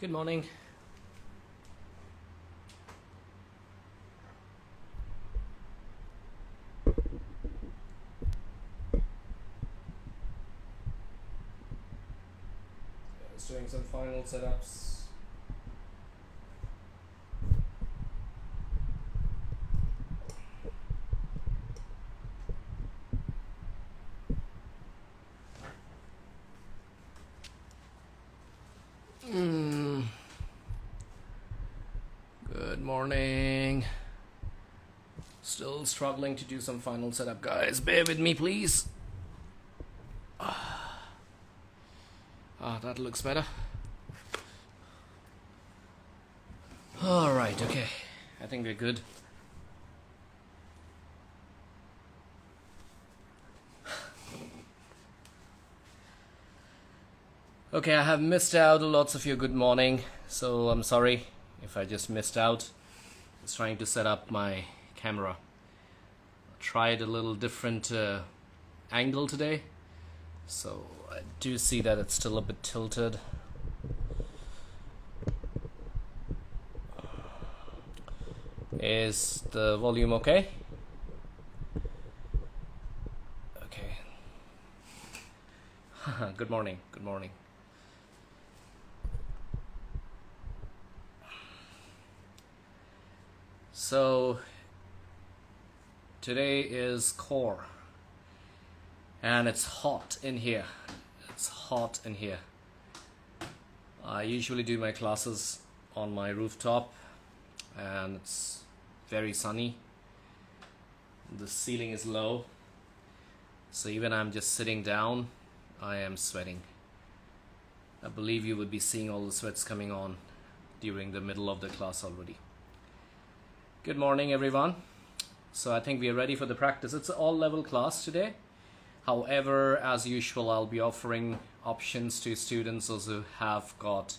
Good morning. Just doing some final setups. Good morning. Still struggling to do some final setup, guys. Bear with me, please. That looks better. Alright, okay. I think we're good. Okay, I have missed out lots of your good morning, so I'm sorry if I just missed out. Just trying to set up my camera. Tried a little different angle today, so I do see that it's still a bit tilted. Is the volume okay? Okay. Good morning, good morning. So today is core, and it's hot in here. It's hot in here. I usually do my classes on my rooftop, and it's very sunny. The ceiling is low, so even I'm just sitting down, I am sweating. I believe you would be seeing all the sweats coming on during the middle of the class already. Good morning, everyone. So I think we are ready for the practice. It's an all-level class today. However, as usual, I'll be offering options to students who have got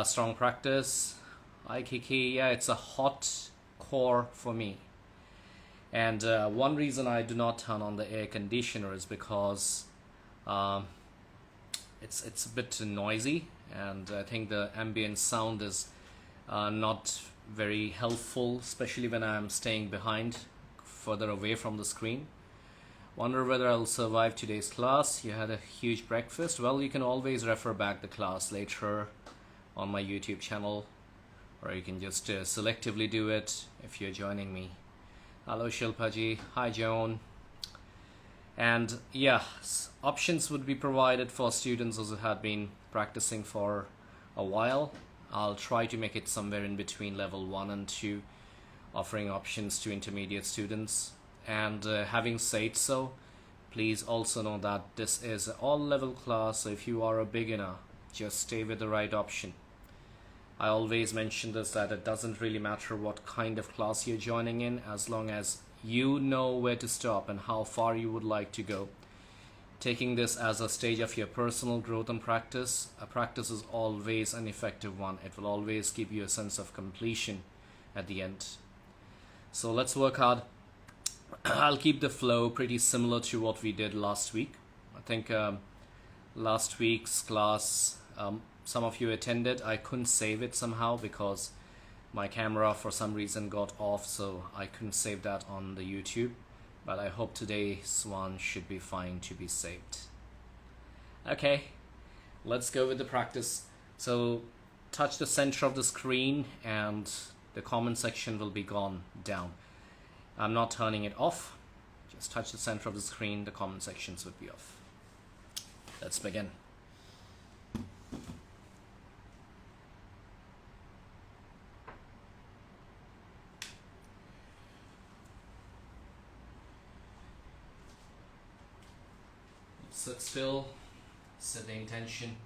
strong practice. Hi, Kiki. Yeah, it's a hot core for me. And one reason I do not turn on the air conditioner is because it's a bit noisy, and I think the ambient sound is not very helpful, especially when I'm staying behind, further away from the screen. Wonder whether I'll survive today's class. You had a huge breakfast. Well, you can always refer back the class later on my YouTube channel, or you can just selectively do it if you're joining me. Hello Shilpaji. Hi Joan. And yeah, options would be provided for students who have been practicing for a while. I'll try to make it somewhere in between level 1 and 2, offering options to intermediate students. And having said so, please also know that this is an all-level class, so if you are a beginner, just stay with the right option. I always mention this, that it doesn't really matter what kind of class you're joining in, as long as you know where to stop and how far you would like to go. Taking this as a stage of your personal growth and practice, a practice is always an effective one. It will always give you a sense of completion at the end. So let's work hard. I'll keep the flow pretty similar to what we did last week. I think last week's class, some of you attended. I couldn't save it somehow because my camera for some reason got off, so I couldn't save that on the YouTube. But I hope today's one should be fine to be saved. Okay, let's go with the practice. So touch the center of the screen and the comment section will be gone down. I'm not turning it off. Just touch the center of the screen, the comment sections would be off. Let's begin. Sit still, set the intention,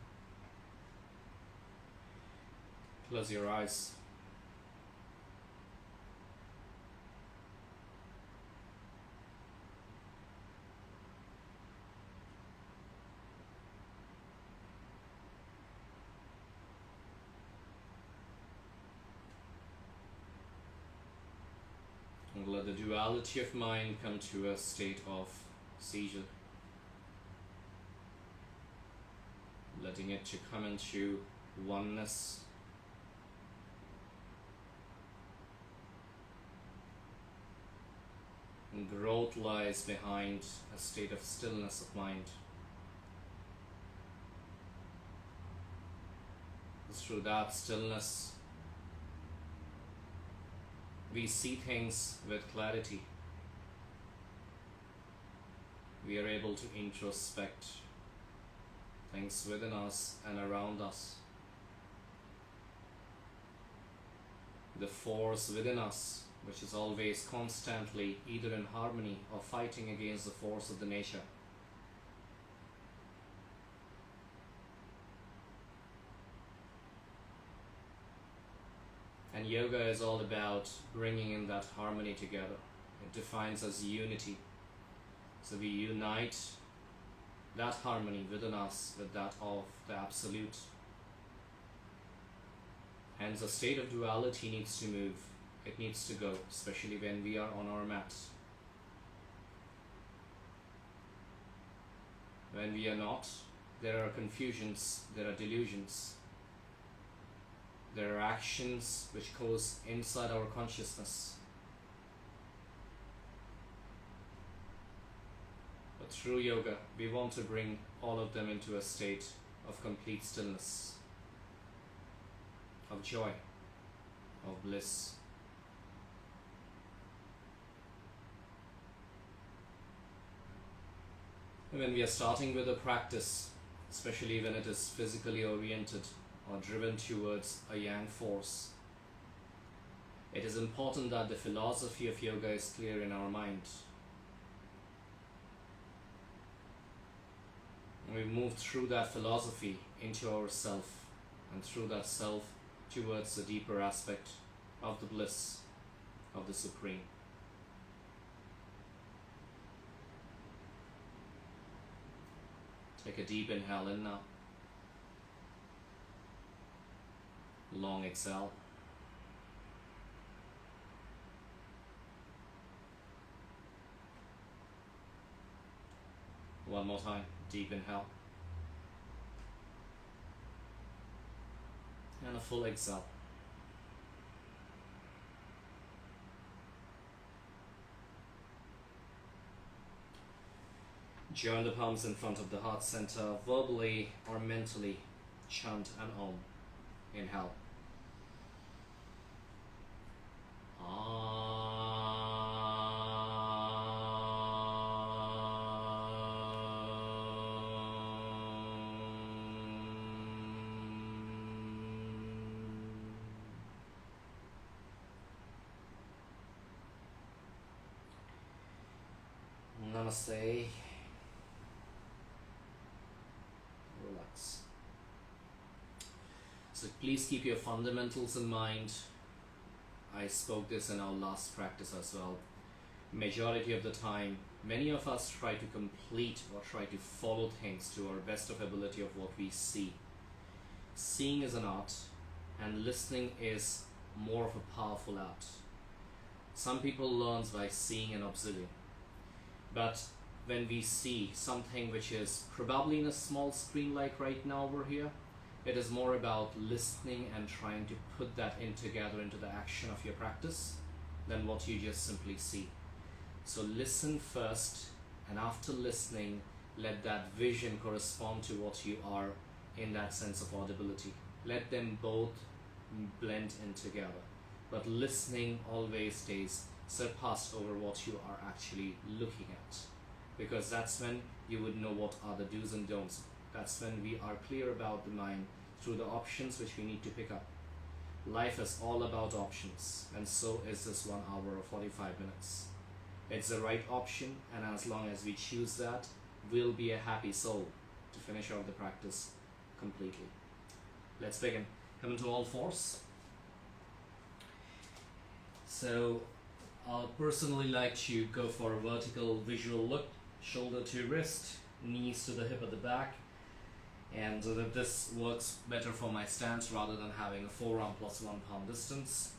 close your eyes. And let the duality of mind come to a state of seizure. Letting it to come into oneness. And growth lies behind a state of stillness of mind. Through that stillness, we see things with clarity. We are able to introspect things within us and around us. The force within us, which is always constantly either in harmony or fighting against the force of the nature. And yoga is all about bringing in that harmony together. It defines as unity. So we unite that harmony within us with that of the Absolute. Hence, the state of duality needs to move. It needs to go, especially when we are on our mats. When we are not, there are confusions, there are delusions. There are actions which goes inside our consciousness. But through yoga, we want to bring all of them into a state of complete stillness, of joy, of bliss. And when we are starting with a practice, especially when it is physically oriented or driven towards a yang force, it is important that the philosophy of yoga is clear in our mind. We move through that philosophy into our self, and through that self towards the deeper aspect of the bliss of the Supreme. Take a deep inhale in now. Long exhale. One more time, deep inhale. And a full exhale. Join the palms in front of the heart center, verbally or mentally chant an Om. Inhale. Namaste. Relax. So please keep your fundamentals in mind. I spoke this in our last practice as well. Majority of the time, many of us try to complete or try to follow things to our best of ability of what we see. Seeing is an art, and listening is more of a powerful art. Some people learn by seeing and observing. But when we see something which is probably in a small screen like right now over here, it is more about listening and trying to put that in together into the action of your practice than what you just simply see. So listen first, and after listening, let that vision correspond to what you are in that sense of audibility. Let them both blend in together. But listening always stays surpassed over what you are actually looking at, because that's when you would know what are the do's and don'ts. That's when we are clear about the mind through the options which we need to pick up. Life is all about options, and so is this 1 hour or 45 minutes. It's the right option, and as long as we choose that, we'll be a happy soul to finish off the practice completely. Let's begin. Come into all fours. So I'll personally like to go for a vertical visual look, shoulder to wrist, knees to the hip at the back, and that this works better for my stance rather than having a forearm plus 1 palm distance.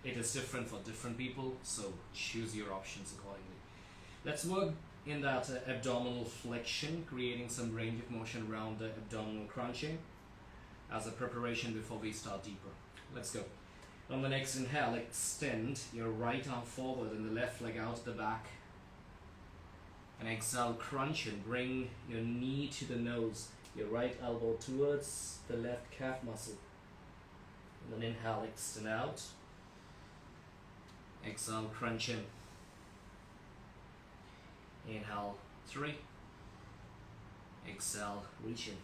It is different for different people, so choose your options accordingly. Let's work in that abdominal flexion, creating some range of motion around the abdominal crunching. as a preparation before we start deeper. Let's go. On the next inhale, extend your right arm forward and the left leg out the back. And exhale, crunch and bring your knee to the nose, your right elbow towards the left calf muscle. And then inhale, extend out. Exhale, crunch in. Inhale, 3. Exhale, reach in.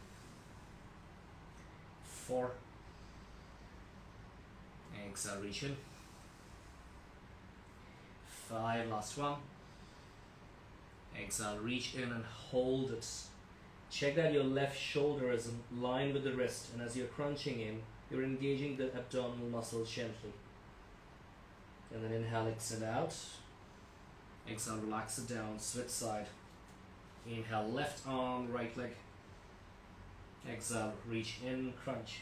4. Exhale, reach in. 5, last one. Exhale, reach in and hold it. Check that your left shoulder is in line with the wrist, and as you're crunching in, you're engaging the abdominal muscles gently. And then inhale, extend out. Exhale, relax it down, switch side. Inhale, left arm, right leg. Exhale, reach in, crunch.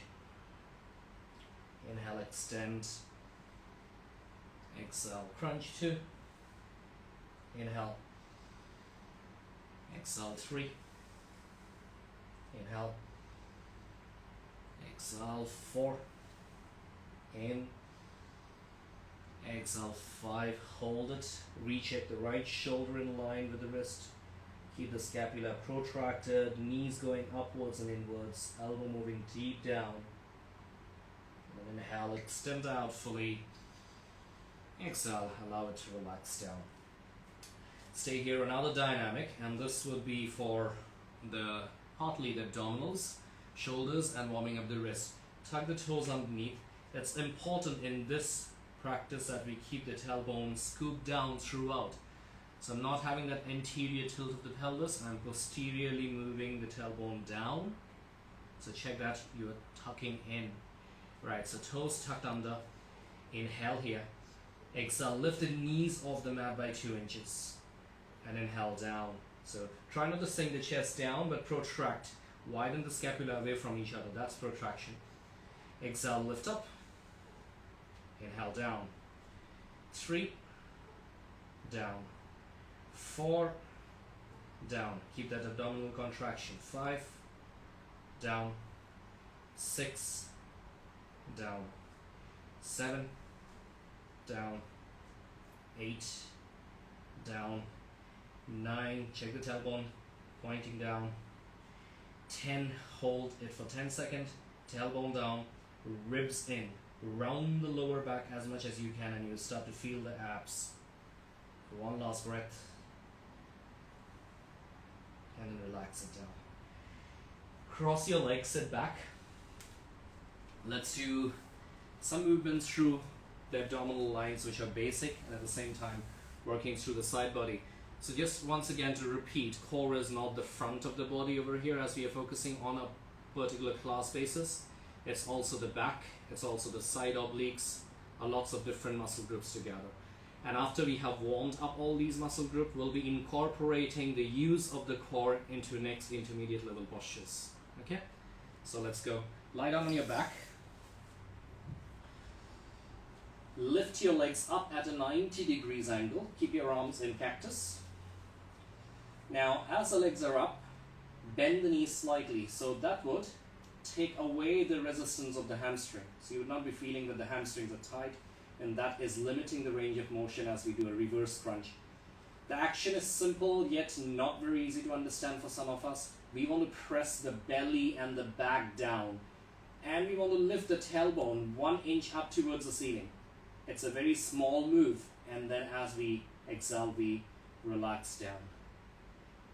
Inhale, extend. Exhale, crunch 2. Inhale. Exhale, 3. Inhale. Exhale, 4. In. Exhale, 5. Hold it. Recheck the right shoulder in line with the wrist. Keep the scapula protracted, knees going upwards and inwards, elbow moving deep down. And then inhale, extend out fully. Exhale, allow it to relax down. Stay here, another dynamic, and this would be for partly the abdominals, shoulders, and warming up the wrist. Tuck the toes underneath. It's important in this practice that we keep the tailbone scooped down throughout. So I'm not having that anterior tilt of the pelvis, I'm posteriorly moving the tailbone down. So check that you're tucking in. Right, so toes tucked under. Inhale here. Exhale, lift the knees off the mat by 2 inches. And inhale down. So try not to sink the chest down, but protract. Widen the scapula away from each other. That's protraction. Exhale, lift up. Inhale down. 3. Down. 4. Down. Keep that abdominal contraction. 5. Down. 6. Down. 7. Down. 8. Down. 9. Check the tailbone. Pointing down. 10. Hold it for 10 seconds. Tailbone down. Ribs in. Round the lower back as much as you can, and you'll start to feel the abs. One last breath. And then relax it down. Cross your legs, sit back. Let's do some movements through the abdominal lines, which are basic, and at the same time working through the side body. So just once again to repeat, core is not the front of the body over here as we are focusing on a particular class basis. It's also the back, it's also the side obliques, lots of different muscle groups together. And after we have warmed up all these muscle groups, we'll be incorporating the use of the core into next intermediate level postures. Okay? So let's go. Lie down on your back. Lift your legs up at a 90 degrees angle. Keep your arms in cactus. Now, as the legs are up, bend the knees slightly. So that would take away the resistance of the hamstring. So you would not be feeling that the hamstrings are tight, and that is limiting the range of motion as we do a reverse crunch. The action is simple, yet not very easy to understand for some of us. We want to press the belly and the back down, and we want to lift the tailbone 1 inch up towards the ceiling. It's a very small move, and then as we exhale, we relax down.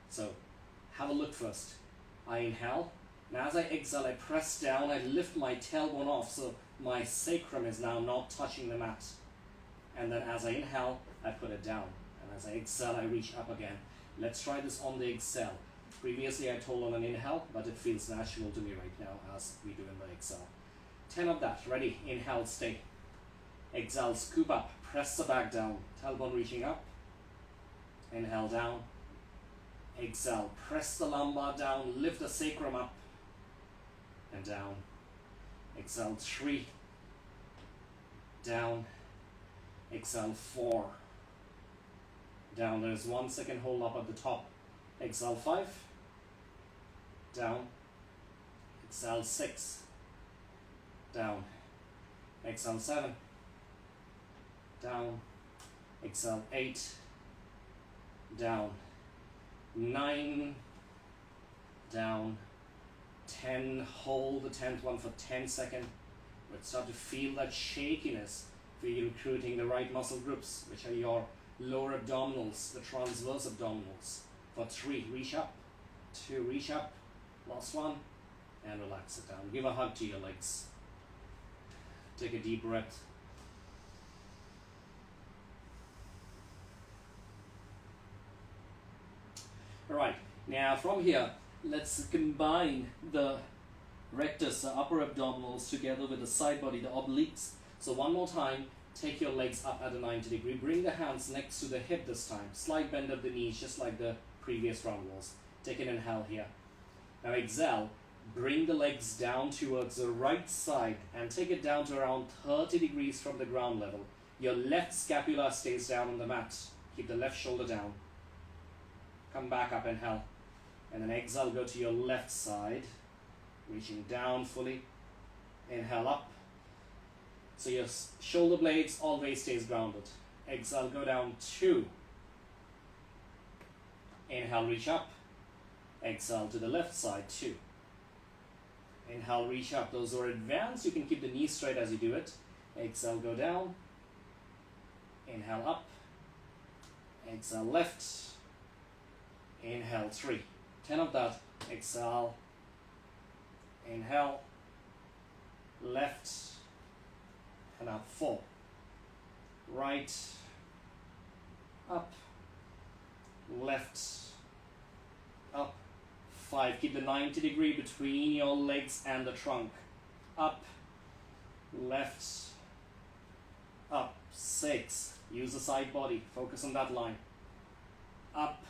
So have a look first. I inhale, and as I exhale, I press down, I lift my tailbone off, so my sacrum is now not touching the mat. And then as I inhale, I put it down. And as I exhale, I reach up again. Let's try this on the exhale. Previously I told on an inhale, but it feels natural to me right now as we do in the exhale. 10 of that. Ready? Inhale, stay. Exhale, scoop up. Press the back down. Tailbone reaching up. Inhale, down. Exhale, press the lumbar down. Lift the sacrum up. And down. Exhale, 3. Down. Exhale, 4. Down. There's 1 second hold up at the top. Exhale, 5. Down. Exhale, 6. down. Exhale 7, down. Exhale 8, down. 9, down. 10, hold the 10th one for 10 seconds. But start to feel that shakiness. Feel recruiting the right muscle groups, which are your lower abdominals, the transverse abdominals. For 3, reach up. 2, reach up. Last one. And relax it down. Give a hug to your legs. Take a deep breath. Alright, now from here, let's combine the rectus, the upper abdominals, together with the side body, the obliques. So one more time, take your legs up at a 90 degree. Bring the hands next to the hip this time. Slight bend of the knees, just like the previous round was. Take an inhale here. Now exhale. Bring the legs down towards the right side and take it down to around 30 degrees from the ground level. Your left scapula stays down on the mat. Keep the left shoulder down. Come back up, inhale. And then exhale, go to your left side. Reaching down fully. Inhale up. So your shoulder blades always stays grounded. Exhale, go down 2. Inhale, reach up. Exhale to the left side 2. Inhale, reach up. Those who are advanced, you can keep the knees straight as you do it. Exhale, go down. Inhale, up. Exhale, left. Inhale, 3. 10 of that. Exhale. Inhale. Left. And up. 4. Right. Up. Left. Up. 5. Keep the 90 degree between your legs and the trunk. Up. Left. Up. 6. Use the side body. Focus on that line. Up.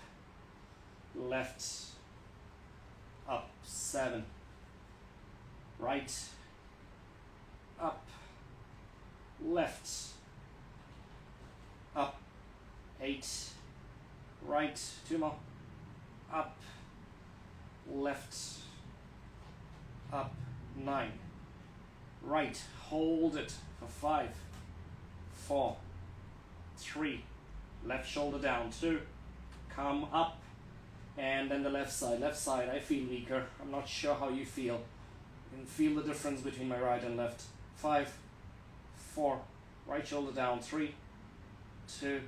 Left. Up. 7. Right. Up. Left. Up. 8. Right. 2 more. Up. Left. Up. 9. Right. Hold it for 5. 4. 3. Left shoulder down. 2. Come up. And then the left side. Left side, I feel weaker. I'm not sure how you feel. You can feel the difference between my right and left. 5. 4. Right shoulder down. 3. 2.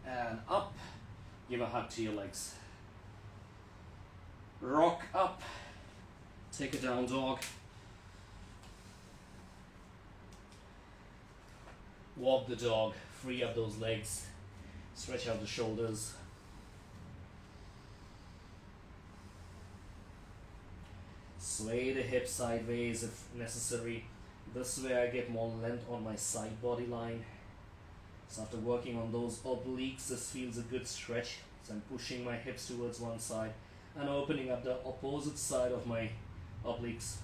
And up. Give a hug to your legs. Rock up. Take a down dog. Walk the dog. Free up those legs. Stretch out the shoulders. Sway the hips sideways if necessary. This way I get more length on my side body line. So after working on those obliques, this feels a good stretch. So I'm pushing my hips towards one side and opening up the opposite side of my obliques.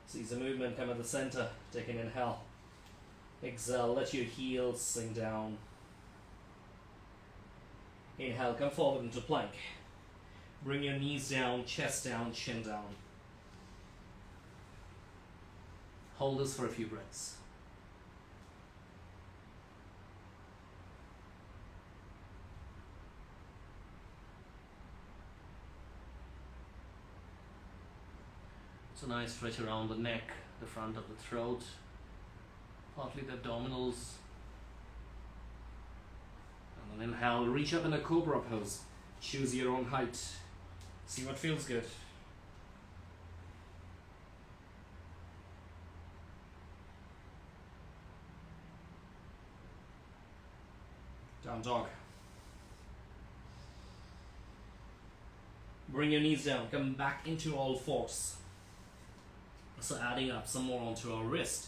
Seize the movement, come at the center, take an inhale. Exhale, let your heels sink down. Inhale, come forward into plank. Bring your knees down, chest down, chin down. Hold this for a few breaths. It's a nice stretch around the neck, the front of the throat, partly the abdominals. And then inhale, reach up in a cobra pose. Choose your own height. See what feels good. Down dog. Bring your knees down, come back into all fours. So adding up some more onto our wrist.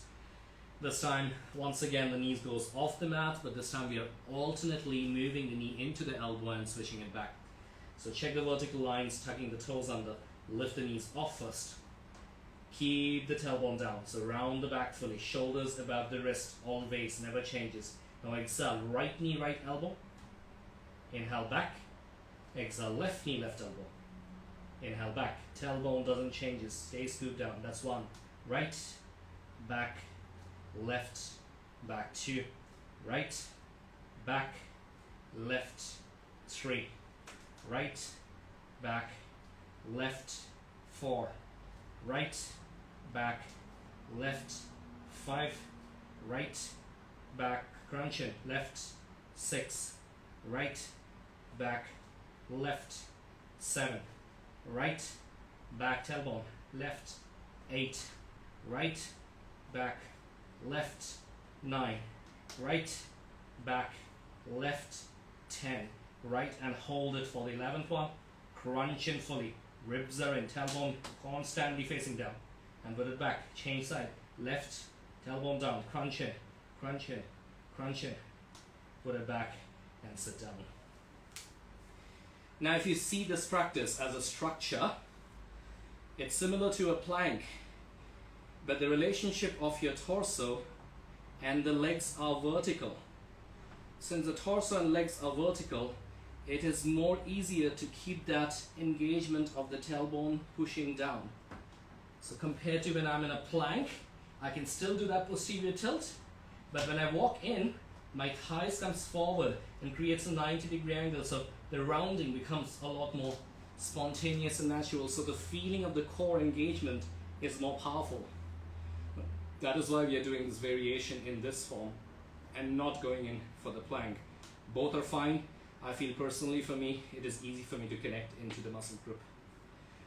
This time, once again, the knees goes off the mat, but this time we are alternately moving the knee into the elbow and switching it back. So check the vertical lines, tucking the toes under. Lift the knees off first. Keep the tailbone down, so round the back fully. Shoulders above the wrist, always, never changes. Now exhale, right knee, right elbow. Inhale back, exhale left knee, left elbow. Inhale back, tailbone doesn't change, it stays scooped down. That's 1. Right, back, left, back 2. Right, back, left 3. Right, back, left 4. Right, back, left 5. Right, back, crunch in, left 6. Right, back, left 7. Right, back tailbone, left 8. Right, back, left 9. Right, back, left 10. Right, and hold it for the 11th one. Crunch in fully. Ribs are in, tailbone constantly facing down. And put it back, change side. Left, tailbone down, crunch in, crunch in, crunch in. Put it back and sit down. Now if you see this practice as a structure, it's similar to a plank, but the relationship of your torso and the legs are vertical. Since the torso and legs are vertical, it is more easier to keep that engagement of the tailbone pushing down. So compared to when I'm in a plank, I can still do that posterior tilt, but when I walk in, my thighs comes forward and creates a 90-degree angle, so the rounding becomes a lot more spontaneous and natural, so the feeling of the core engagement is more powerful. That is why we are doing this variation in this form and not going in for the plank. Both are fine. I feel personally for me, it is easy for me to connect into the muscle group.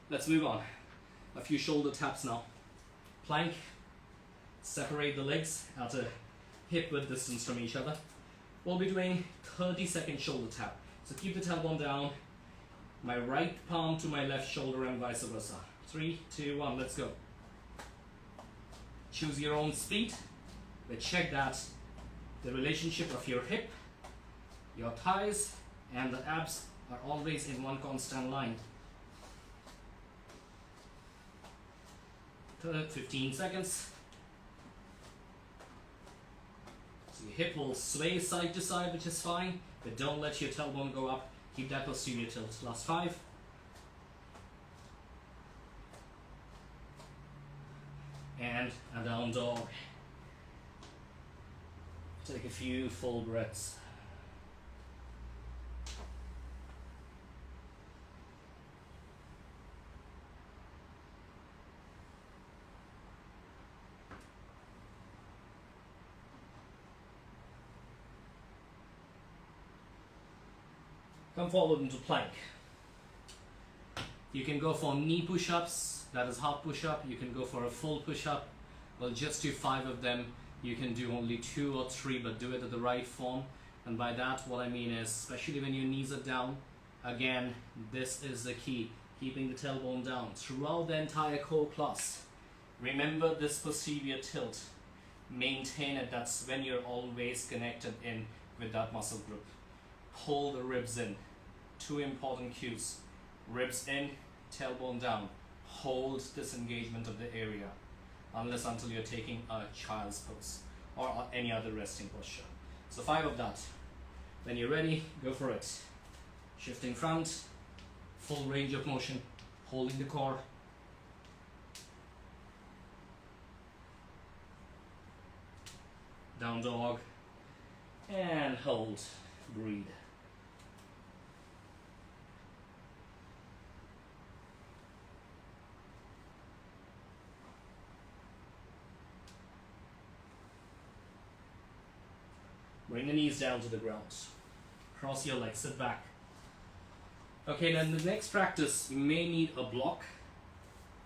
Let's move on. A few shoulder taps now. Plank, separate the legs at a hip width distance from each other. We'll be doing 30-second shoulder tap. So keep the tailbone down, my right palm to my left shoulder and vice versa. 3, 2, 1, let's go. Choose your own speed, but check that the relationship of your hip, your thighs, and the abs are always in one constant line. 15 seconds. So your hip will sway side to side, which is fine, but don't let your tailbone go up. Keep that posterior tilt. Last 5. And a down dog. Take a few full breaths. Come forward into plank. You can go for knee push-ups, that is half push-up. You can go for a full push-up. Well, just do 5 of them. You can do only 2 or 3, but do it at the right form. And by that, what I mean is, especially when your knees are down, again, this is the key, keeping the tailbone down throughout the entire core class. Remember this posterior tilt. Maintain it. That's when you're always connected in with that muscle group. Pull the ribs in. 2 important cues. Ribs in, tailbone down. Hold this engagement of the area until you're taking a child's pose or any other resting posture. So 5 of that. When you're ready, go for it. Shifting front, full range of motion, holding the core. Down dog, and hold, breathe. Bring the knees down to the ground. Cross your legs, sit back. Okay, then the next practice, you may need a block.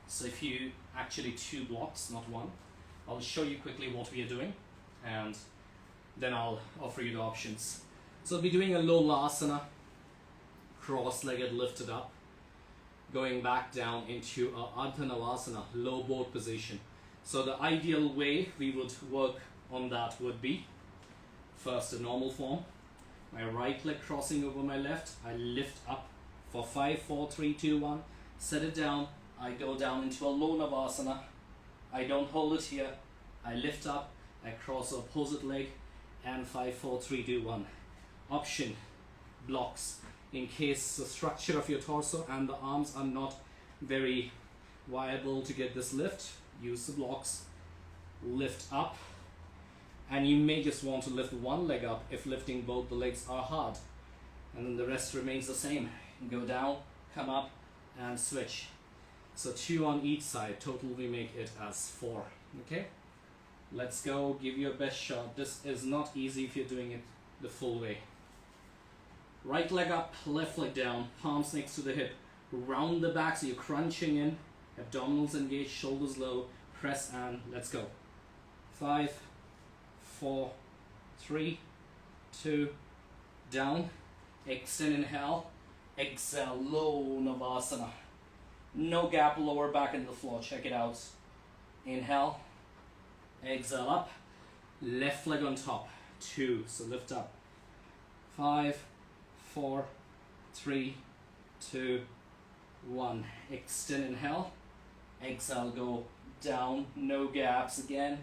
So if you actually 2 blocks, not 1. I'll show you quickly what we are doing, and then I'll offer you the options. So we'll be doing a low asana, cross-legged lifted up, going back down into a Ardha Navasana, low boat position. So the ideal way we would work on that would be, first a normal form, my right leg crossing over my left, I lift up for 5, 4, 3, 2, 1, set it down, I go down into a low Navasana, I don't hold it here, I lift up, I cross opposite leg, and 5, 4, 3, 2, 1. Option, blocks. In case the structure of your torso and the arms are not very viable to get this lift, use the blocks. Lift up, and you may just want to lift one leg up if lifting both the legs are hard, and then the rest remains the same. Go down, come up, and switch. So 2 on each side. Total we make it as 4. Okay, let's go. Give your best shot. This is not easy if you're doing it the full way. Right leg up, left leg down, palms next to the hip. Round the back so you're crunching in, abdominals engaged, shoulders low, press, and let's go. 5, 4, 3, 2, down, extend, inhale, exhale, low Navasana. No gap, lower back into the floor, check it out. Inhale, exhale up, left leg on top, 2, so lift up. 5, 4, 3, 2, 1. Extend, inhale, exhale, go down, no gaps again.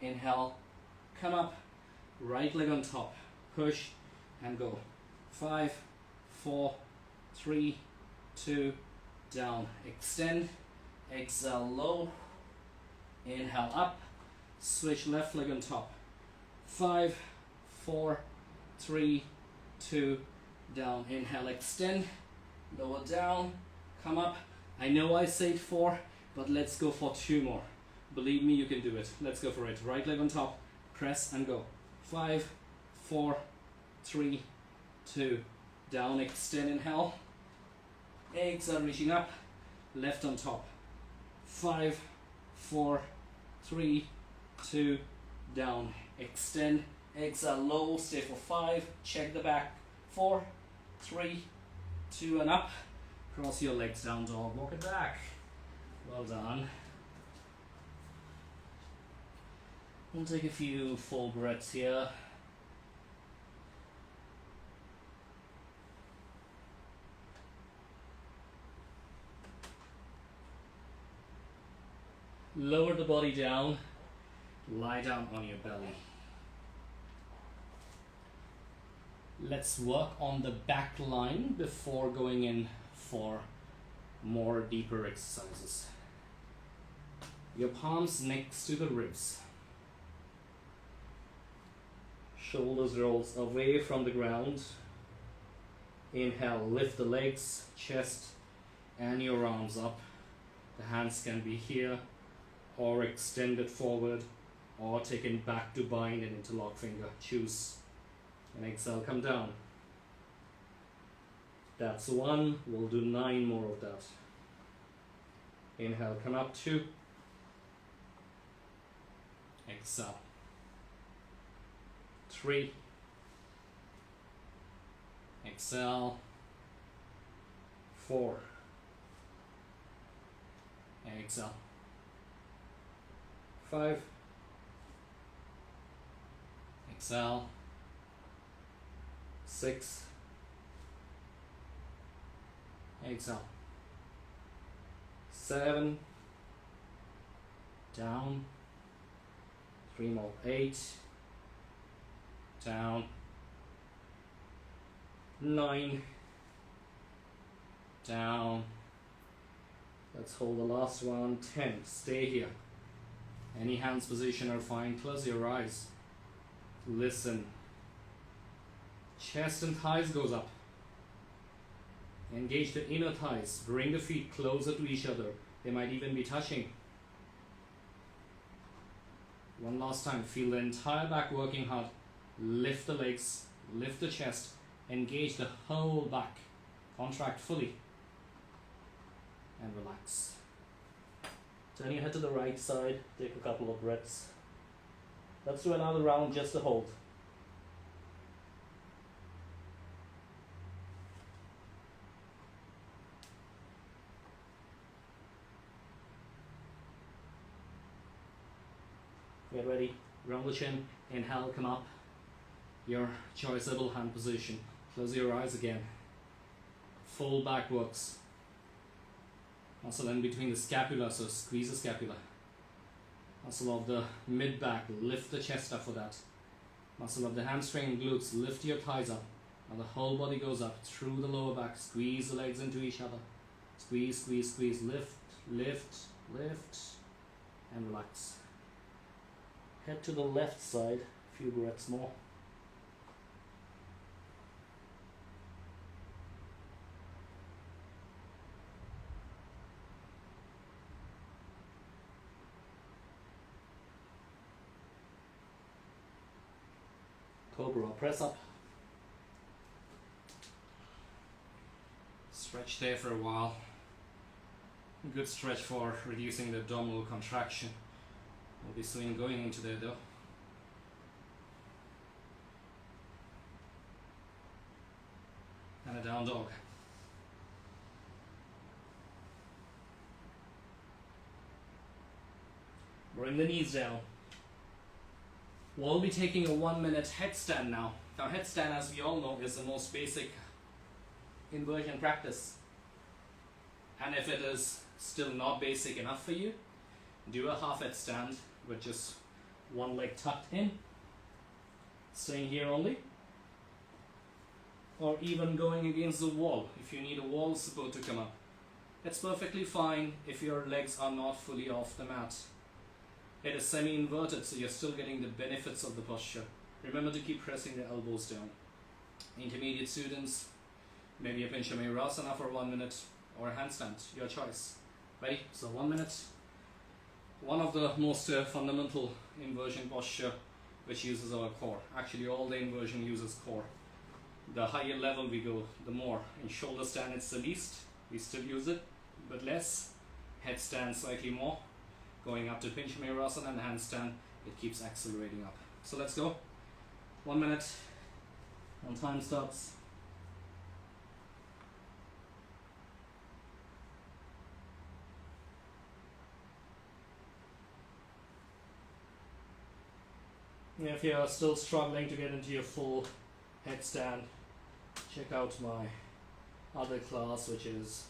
Inhale, come up, right leg on top, push and go. 5, 4, 3, 2, down, extend, exhale, low, inhale up, switch left leg on top. 5, 4, 3, 2, down, inhale, extend, lower down, come up. I know I said 4, but let's go for 2 more. Believe me, you can do it. Let's go for it. Right leg on top, press and go. 5, 4, 3, 2, down, extend, inhale. Exhale, reaching up, left on top. 5, 4, 3, 2, down, extend, exhale, low, stay for 5, check the back. 4, 3, 2, and up. Cross your legs down, dog, walk it back. Well done. We'll take a few full breaths here. Lower the body down, lie down on your belly. Let's work on the back line before going in for more deeper exercises. Your palms next to the ribs. Shoulders rolls away from the ground. Inhale, lift the legs, chest, and your arms up. The hands can be here, or extended forward, or taken back to bind and interlock finger. Choose. And exhale, come down. That's 1. We'll do 9 more of that. Inhale, come up, 2. Exhale. 3. Exhale. 4. Exhale. 5. Exhale. 6. Exhale. 7. Down. 3 more. 8. Down. 9. Down. Let's hold the last one. 10. Stay here. Any hands position are fine. Close your eyes. Listen. Chest and thighs goes up. Engage the inner thighs. Bring the feet closer to each other. They might even be touching. One last time. Feel the entire back working hard. Lift the legs. Lift the chest. Engage the whole back. Contract fully. And relax. Turn your head to the right side. Take a couple of breaths. Let's do another round just to hold. Get ready. Round the chin. Inhale, come up. Your choiceable hand position. Close your eyes again. Full back works. Muscle in between the scapula, so squeeze the scapula. Muscle of the mid back, lift the chest up for that. Muscle of the hamstring and glutes, lift your thighs up. Now the whole body goes up through the lower back. Squeeze the legs into each other. Squeeze, squeeze, squeeze. Lift, lift, lift, and relax. Head to the left side. A few breaths more. Cobra, press up. Stretch there for a while. A good stretch for reducing the abdominal contraction. We'll be soon going into there though. And a down dog. Bring the knees down. We'll be taking a 1 minute headstand now. Now headstand, as we all know, is the most basic inversion practice. And if it is still not basic enough for you, do a half headstand with just one leg tucked in, staying here only, or even going against the wall if you need a wall support to come up. It's perfectly fine if your legs are not fully off the mat. It is semi-inverted, so you're still getting the benefits of the posture. Remember to keep pressing the elbows down. Intermediate students, maybe a pinch yogasamrat for 1 minute, or a handstand, your choice. Ready? So 1 minute. One of the most fundamental inversion posture which uses our core. Actually all the inversion uses core. The higher level we go, the more. In shoulder stand it's the least, we still use it, but less. Headstand slightly more. Going up to pinch yogasamrat and handstand, it keeps accelerating up. So let's go. 1 minute, and time starts. If you're still struggling to get into your full headstand, check out my other class, which is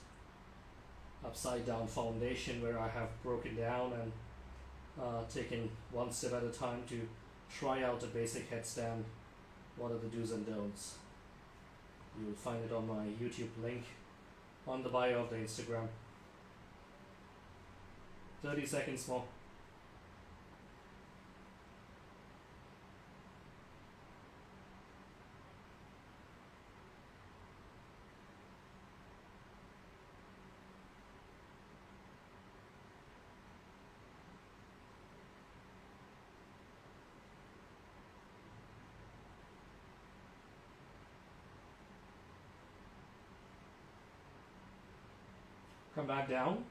upside down foundation, where I have broken down and taken one step at a time to try out a basic headstand. What are the do's and don'ts? You will find it on my YouTube link on the bio of the Instagram. 30 seconds more. Come back down.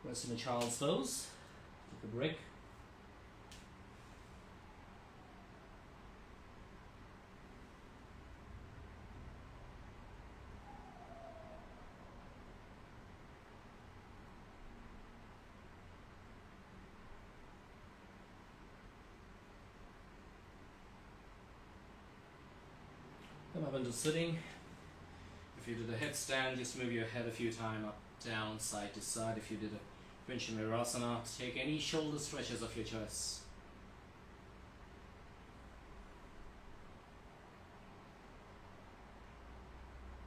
Rest in a child's pose. Take a break. Come up into sitting. If you did a headstand, just move your head a few times up, down, side to side. If you did a pinch yogasamrat, take any shoulder stretches of your choice.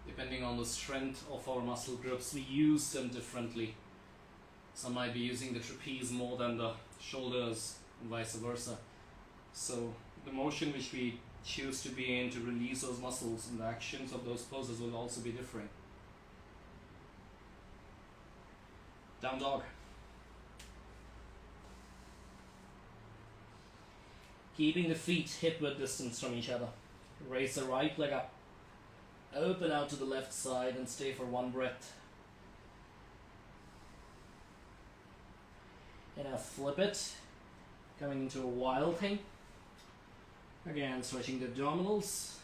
Depending on the strength of our muscle groups, we use them differently. Some might be using the trapeze more than the shoulders, and vice versa. So the motion which we choose to be in to release those muscles and the actions of those poses will also be different. Down dog. Keeping the feet hip-width distance from each other. Raise the right leg up. Open out to the left side and stay for one breath. And now flip it. Coming into a wild thing. Again, stretching the abdominals,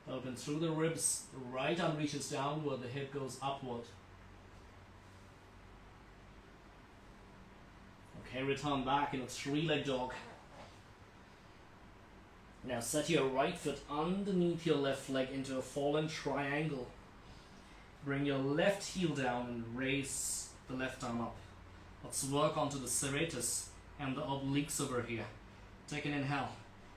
open through the ribs, the right arm reaches downward, the hip goes upward. Okay, return back in a three-leg dog. Now set your right foot underneath your left leg into a fallen triangle. Bring your left heel down and raise the left arm up. Let's work onto the serratus and the obliques over here. Take an inhale.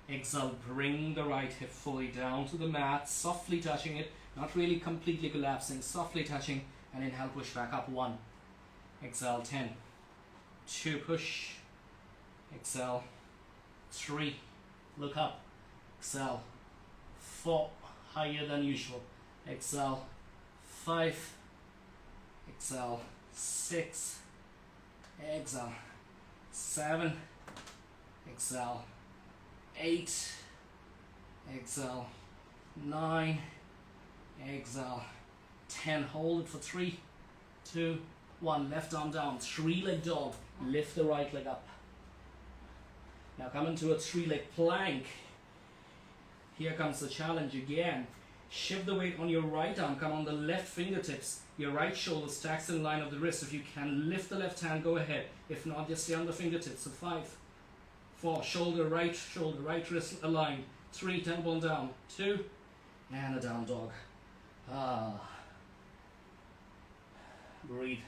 Exhale, bring the right hip fully down to the mat, softly touching it, not really completely collapsing, softly touching, and inhale, push back up. 1. Exhale, 10. 2, push. Exhale, 3. Look up. Exhale, 4. Higher than usual. Exhale, 5. Exhale, 6. Exhale, 7. Exhale, 8. Exhale, 9. Exhale, 10. Hold it for 3, 2, 1. Left arm down. 3-leg dog. Lift the right leg up. Now come into a 3-leg plank. Here comes the challenge again. Shift the weight on your right arm. Come on the left fingertips. Your right shoulder stacks in line of the wrist. If you can lift the left hand, go ahead. If not, just stay on the fingertips. So 5, 4, shoulder, right wrist aligned. 3, tailbone down. 2, and a down dog. Breathe.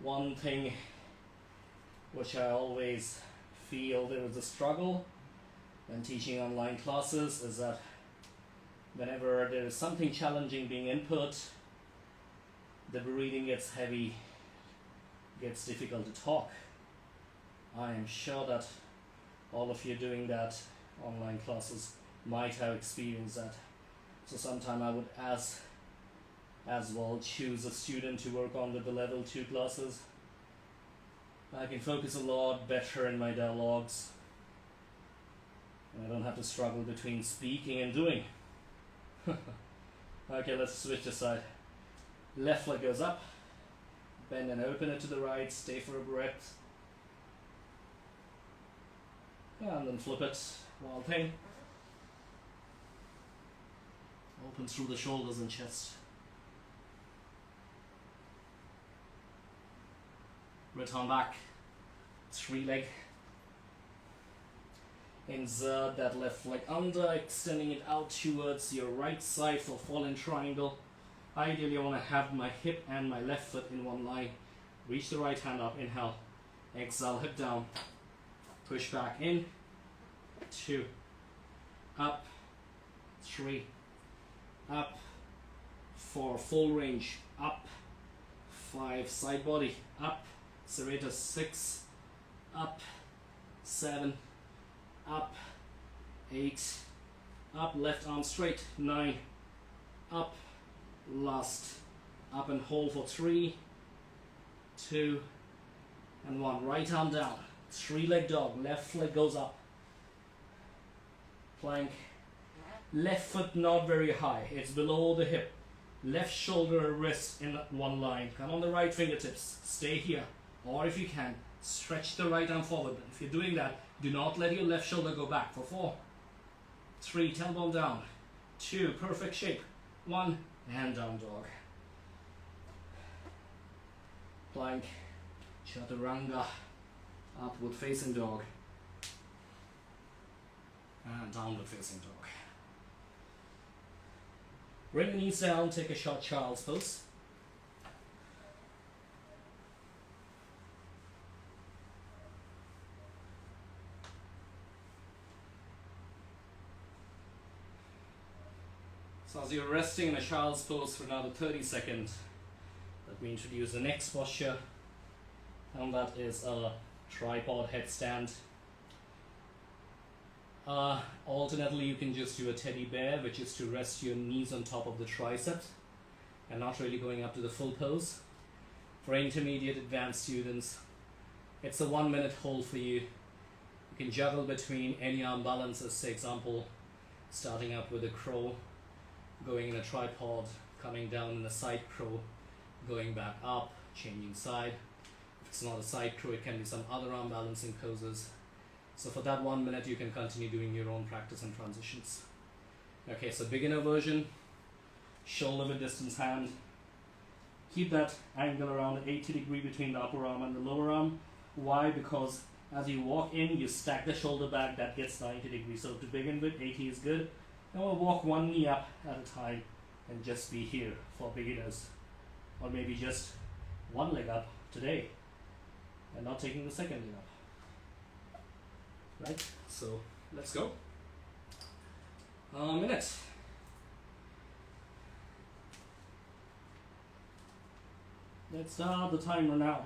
One thing which I always feel there is a struggle when teaching online classes is that whenever there is something challenging being input, the breathing gets heavy, gets difficult to talk. I am sure that all of you doing that online classes might have experienced that. So sometime I would as well choose a student to work on with the level 2 classes. I can focus a lot better in my dialogues, and I don't have to struggle between speaking and doing. Okay, let's switch the side. Left leg goes up, bend and open it to the right, stay for a breath, and then flip it. Wild thing. Open through the shoulders and chest. Return back, 3-leg. Insert that left leg under, extending it out towards your right side for fallen triangle. Ideally I want to have my hip and my left foot in one line. Reach the right hand up, inhale. Exhale, hip down. Push back in. 2. Up. 3. Up. 4. Full range. Up. 5. Side body. Up. Serratus. 6. Up. 7. Up. 8. Up. Left arm straight. 9. Up. Last. Up and hold for 3, 2, and 1. Right arm down. 3-leg dog. Left leg goes up. Plank. Left foot not very high. It's below the hip. Left shoulder, wrist in one line. Come on the right fingertips. Stay here. Or if you can, stretch the right arm forward. If you're doing that, do not let your left shoulder go back. For 4, 3, tailbone down. 2, perfect shape. 1, and down dog. Plank. Chaturanga. Upward facing dog. And downward facing dog. Bring the knees down, take a short child's pose. So as you're resting in a child's pose for another 30 seconds, let me introduce the next posture, and that is a tripod headstand. Alternately, you can just do a teddy bear, which is to rest your knees on top of the triceps and not really going up to the full pose. For intermediate advanced students, it's a 1-minute hold for you. You can juggle between any arm balances, say example, starting up with a crow, going in a tripod, coming down in a side crow, going back up, changing side. If it's not a side crow, it can be some other arm balancing poses. So for that 1 minute, you can continue doing your own practice and transitions. Okay, so beginner version, shoulder width distance hand. Keep that angle around 80 degrees between the upper arm and the lower arm. Why? Because as you walk in, you stack the shoulder back, that gets 90 degrees. So to begin with, 80 is good. Now we'll walk one knee up at a time and just be here for beginners. Or maybe just one leg up today. and not taking the second leg up. Right? So let's go. A minute. Let's start the timer now.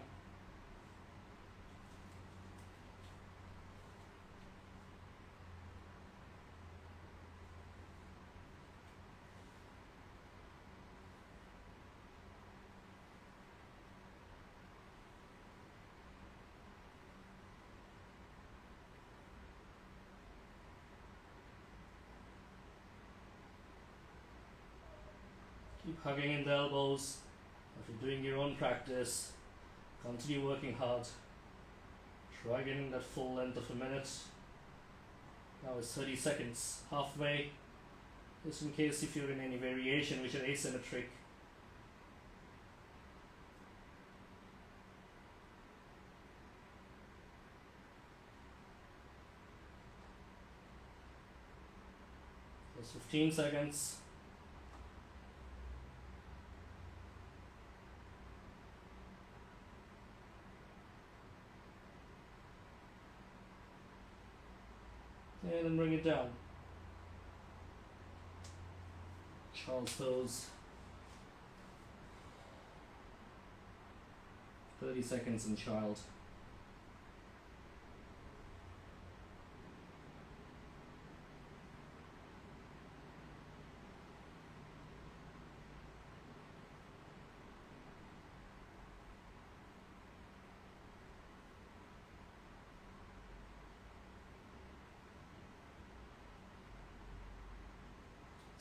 Keep hugging in the elbows. If you're doing your own practice, continue working hard. Try getting that full length of a minute. Now it's 30 seconds, halfway. Just in case if you're in any variation which are asymmetric. Just 15 seconds. And then bring it down. Child's pose. 30 seconds in child.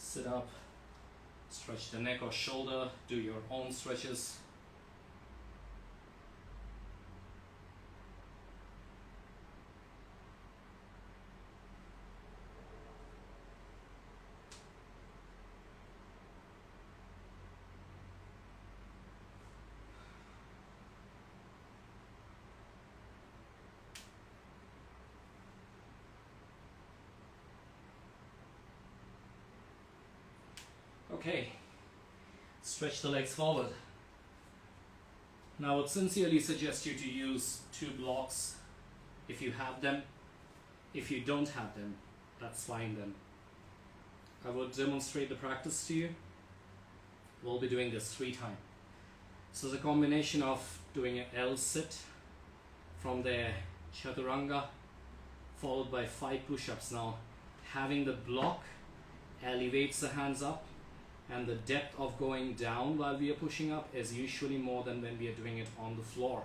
Sit up, stretch the neck or shoulder, do your own stretches. Okay, stretch the legs forward. Now I would sincerely suggest you to use 2 blocks if you have them. If you don't have them, that's fine then. I will demonstrate the practice to you. We'll be doing this 3 times. So it's a combination of doing an L sit, from there chaturanga, followed by 5 push-ups. Now having the block elevates the hands up, and the depth of going down while we are pushing up is usually more than when we are doing it on the floor.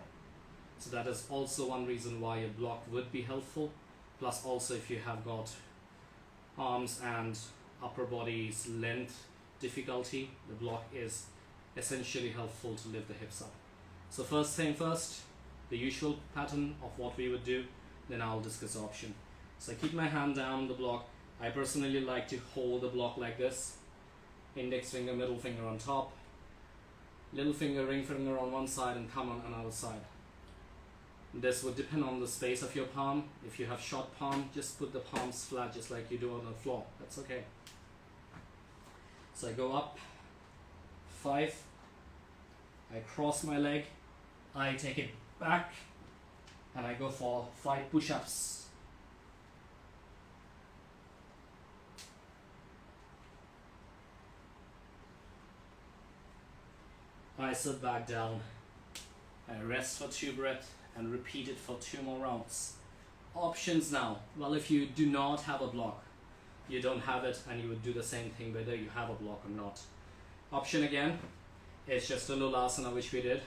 So that is also one reason why a block would be helpful. Plus also if you have got arms and upper body's length difficulty, the block is essentially helpful to lift the hips up. So first thing first, the usual pattern of what we would do, then I'll discuss option. So I keep my hand down the block. I personally like to hold the block like this. Index finger, middle finger on top, little finger, ring finger on one side and thumb on another side. This would depend on the space of your palm. If you have short palm, just put the palms flat just like you do on the floor. That's okay. So I go up, 5, I cross my leg, I take it back, and I go for 5 push-ups. I sit back down, I rest for 2 breaths and repeat it for 2 more rounds. Options now. Well, if you do not have a block, you don't have it, and you would do the same thing whether you have a block or not. Option again, it's just a little asana which we did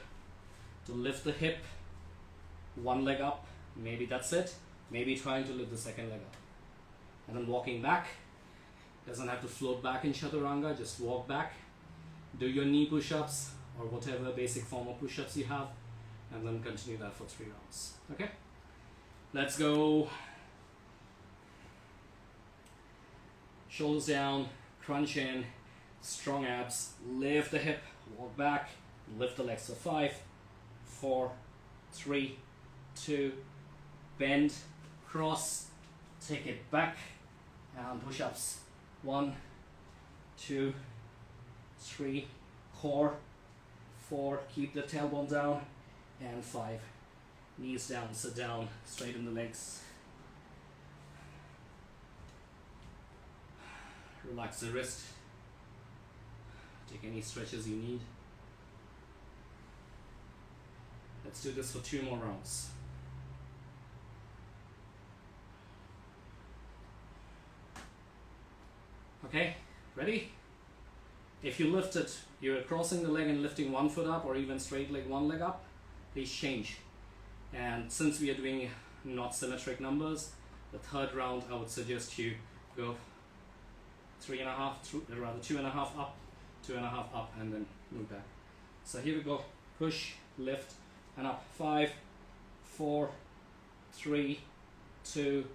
to lift the hip, 1 leg up, maybe that's it, maybe trying to lift the second leg up. And then walking back, doesn't have to float back in chaturanga, just walk back, do your knee push-ups, or whatever basic form of push-ups you have, and then continue that for 3 rounds. Okay? Let's go. Shoulders down, crunch in, strong abs, lift the hip, walk back, lift the legs for 5, 4, 3, 2, bend, cross, take it back, and push-ups. 1, 2, 3, core, 4, keep the tailbone down, and 5. Knees down, sit down, straighten the legs. Relax the wrist. Take any stretches you need. Let's do this for 2 more rounds. Okay, ready? If you lift it, you're crossing the leg and lifting one foot up, or even straight leg, one leg up, please change. And since we are doing not symmetric numbers, the third round I would suggest you go 3.5, rather 2.5 up, 2.5 up, and then move back. So here we go. Push, lift, and up. 5, 4, 3, 2,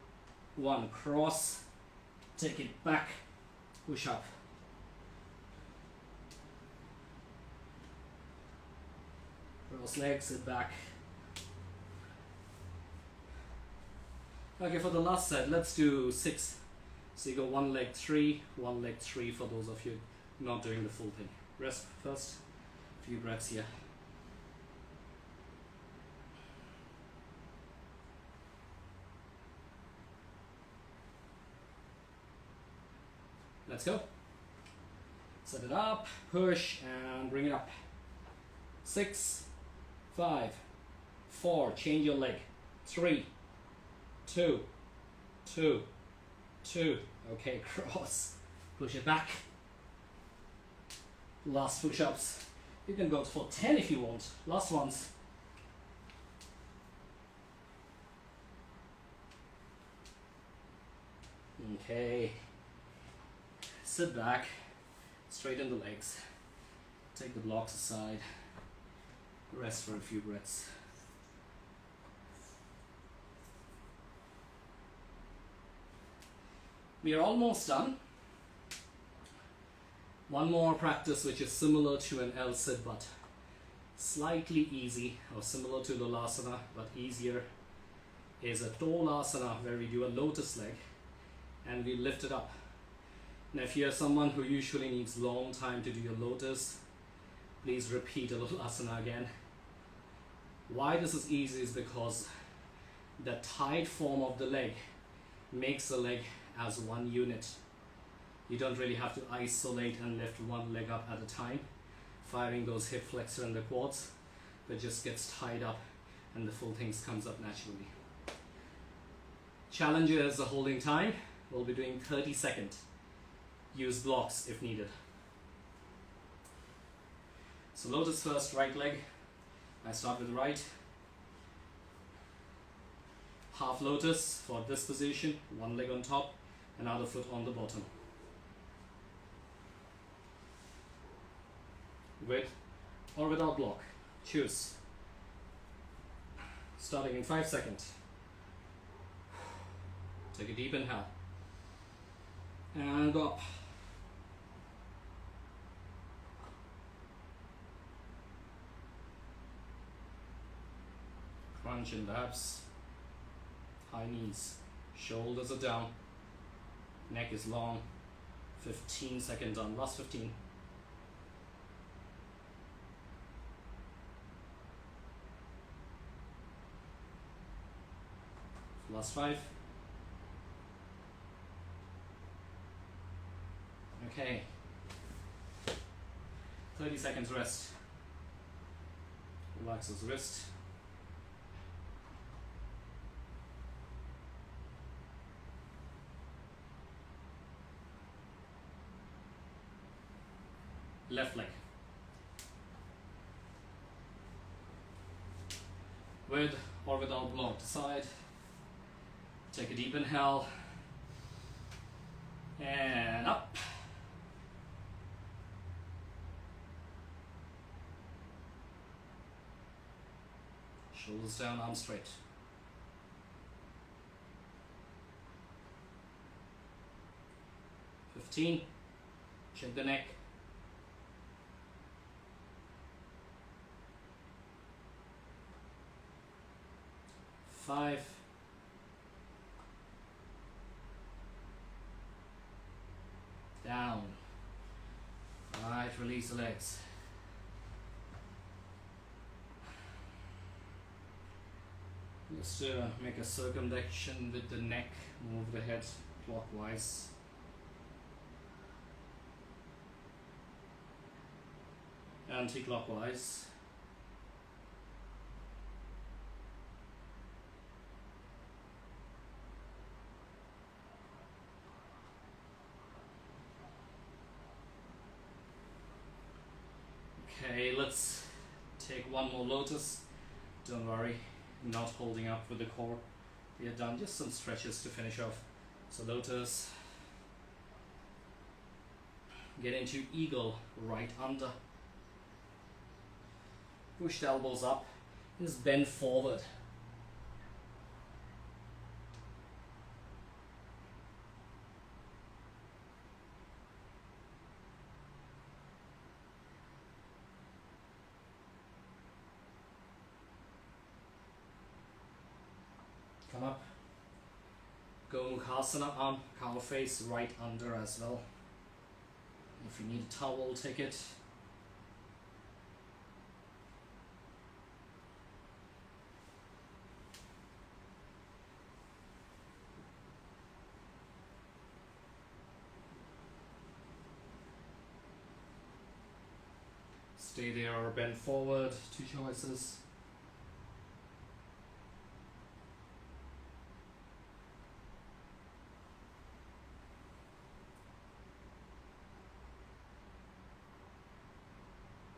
1. Cross, take it back, push up. Cross legs, sit back. Okay, for the last set, let's do 6. So you go 1 leg 3, 1 leg 3 for those of you not doing the full thing. Rest first, few breaths here. Let's go. Set it up, push, and bring it up. 6, 5, 4, change your leg. 3, 2, 2, 2. Okay, cross. Push it back. Last push-ups. You can go for 10 if you want. Last ones. Okay. Sit back. Straighten the legs. Take the blocks aside. Rest for a few breaths. We are almost done. One more practice which is similar to an L-sit but slightly easy, or similar to Lolasana but easier, is a Tolasana, where we do a lotus leg and we lift it up. Now if you're someone who usually needs long time to do your lotus, please repeat a Lolasana again. Why this is easy is because the tight form of the leg makes the leg as one unit. You don't really have to isolate and lift one leg up at a time, firing those hip flexor and the quads, but just gets tied up and the full things comes up naturally. Challenge is the holding time. We'll be doing 30 seconds. Use blocks if needed. So lotus first, right leg. I start with the right. Half lotus for this position, one leg on top, another foot on the bottom. With or without block, choose. Starting in 5 seconds. Take a deep inhale. And go up. Crunch in the abs. High knees. Shoulders are down. Neck is long. 15 seconds on. Last 15. Last 5. Okay. 30 seconds rest. Relax his wrist. Left leg. With or without block, decide. Take a deep inhale. And up. Shoulders down, arms straight. $15. Check the neck. 5. Down. Alright, release the legs. Just make a circumduction with the neck, move the head clockwise. Anti-clockwise. Okay, let's take one more lotus. Don't worry, not holding up with the core. We are done, just some stretches to finish off. So lotus, get into eagle, right under. Push the elbows up, just bend forward. Come up. Go Mukhasana, arm, cow face, right under as well. If you need a towel, take it. Stay there or bend forward, two choices.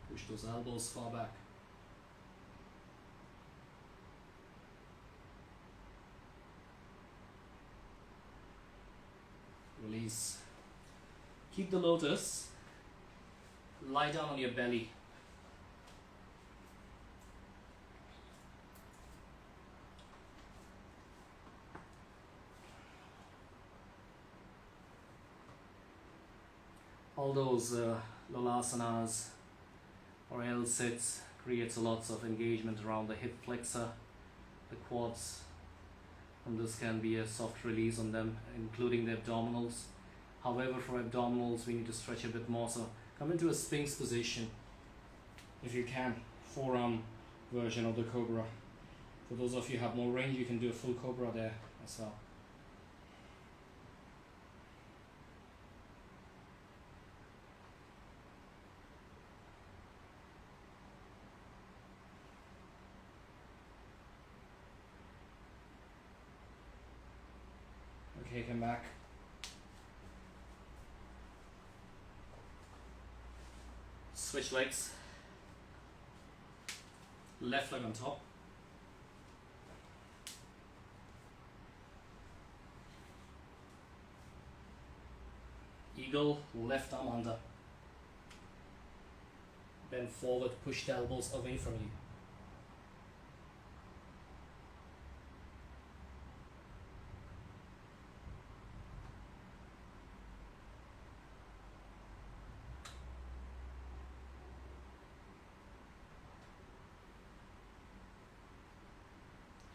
Push those elbows far back. Release. Keep the lotus. Lie down on your belly. All those lalasanas or L-sits creates lots of engagement around the hip flexor, the quads, and this can be a soft release on them, including the abdominals. However, for abdominals we need to stretch a bit more, so come into a Sphinx position if you can, forearm version of the cobra. For those of you who have more range, you can do a full cobra there as well. Okay, come back. Switch legs. Left leg on top. Eagle, left arm under. Bend forward, push the elbows away from you.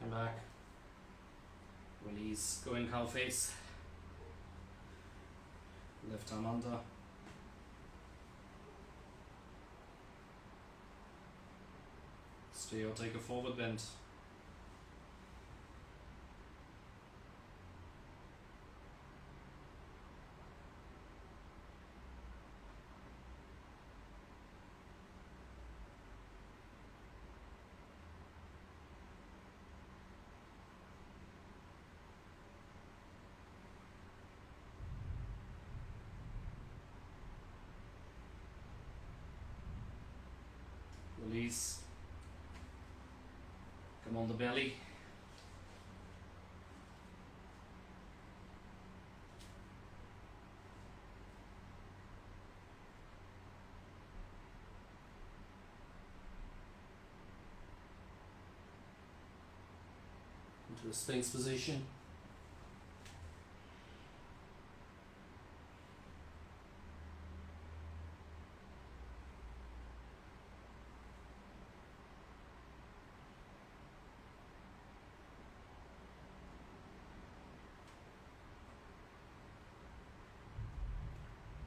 Come back. Release. Go in cow face. Left arm under. Stay or take a forward bend. Release. Come on the belly. Into a Sphinx position.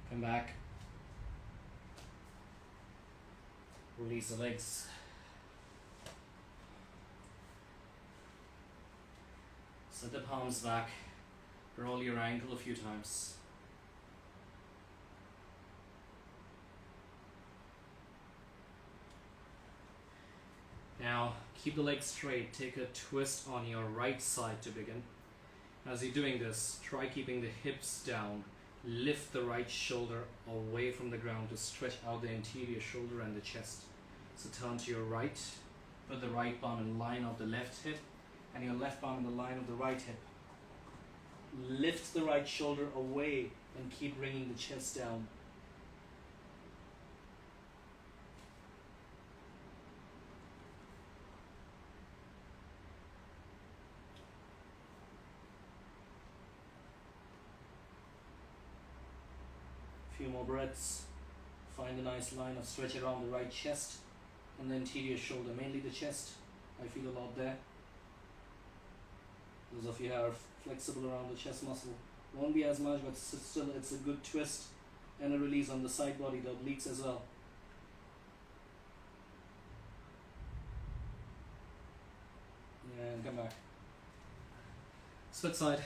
Come back. Release the legs. Set the palms back, roll your ankle a few times. Now keep the legs straight, take a twist on your right side to begin. As you're doing this, try keeping the hips down, lift the right shoulder away from the ground to stretch out the anterior shoulder and the chest. So turn to your right, put the right palm in line of the left hip and your left palm in the line of the right hip. Lift the right shoulder away and keep bringing the chest down. Few more breaths. Find a nice line of stretch around the right chest and the anterior shoulder, mainly the chest. I feel a lot there. Those of you who are flexible around the chest muscle won't be as much, but still it's a good twist and a release on the side body, the obliques as well. And come back. Split side.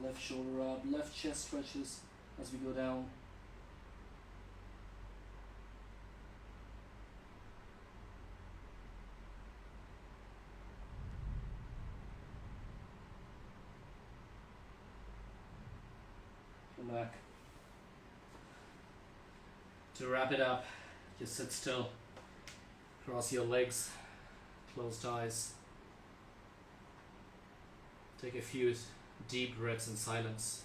Left shoulder up, left chest stretches as we go down. Come back. To wrap it up, just sit still, cross your legs, closed eyes. Take a few deep breaths in silence.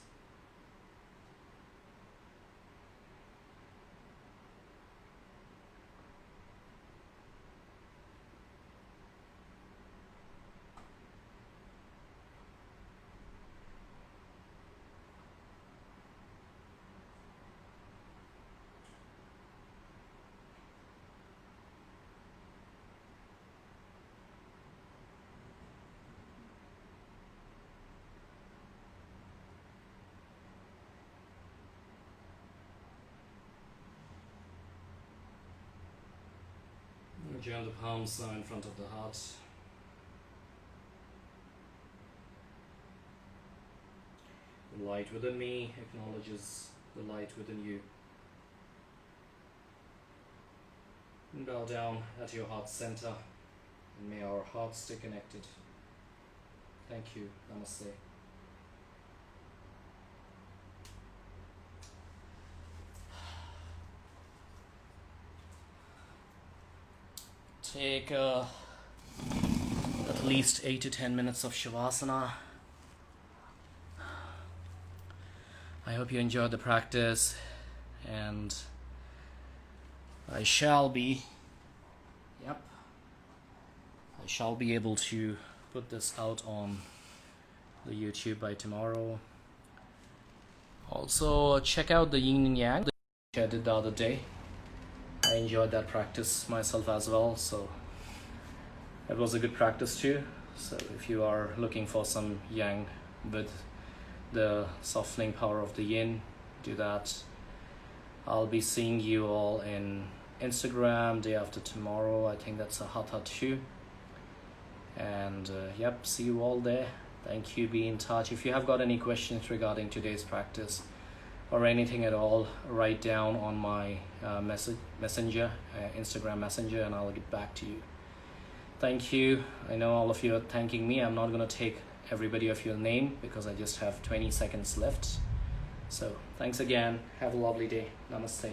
Join the palms now in front of the heart. The light within me acknowledges the light within you. And bow down at your heart center, and may our hearts stay connected. Thank you. Namaste. Take at least 8 to 10 minutes of Shavasana. I hope you enjoyed the practice, and I shall be able to put this out on the YouTube by tomorrow. Also check out the yin and yang which I did the other day. I enjoyed that practice myself as well, so it was a good practice too. So if you are looking for some yang with the softening power of the yin, do that. I'll be seeing you all in Instagram day after tomorrow. I think that's a Hatha 2. And yep, see you all there. Thank you. Be in touch. If you have got any questions regarding today's practice or anything at all, write down on my messenger, Instagram messenger, and I'll get back to you. Thank you. I know all of you are thanking me. I'm not going to take everybody of your name because I just have 20 seconds left. So thanks again. Have a lovely day. Namaste.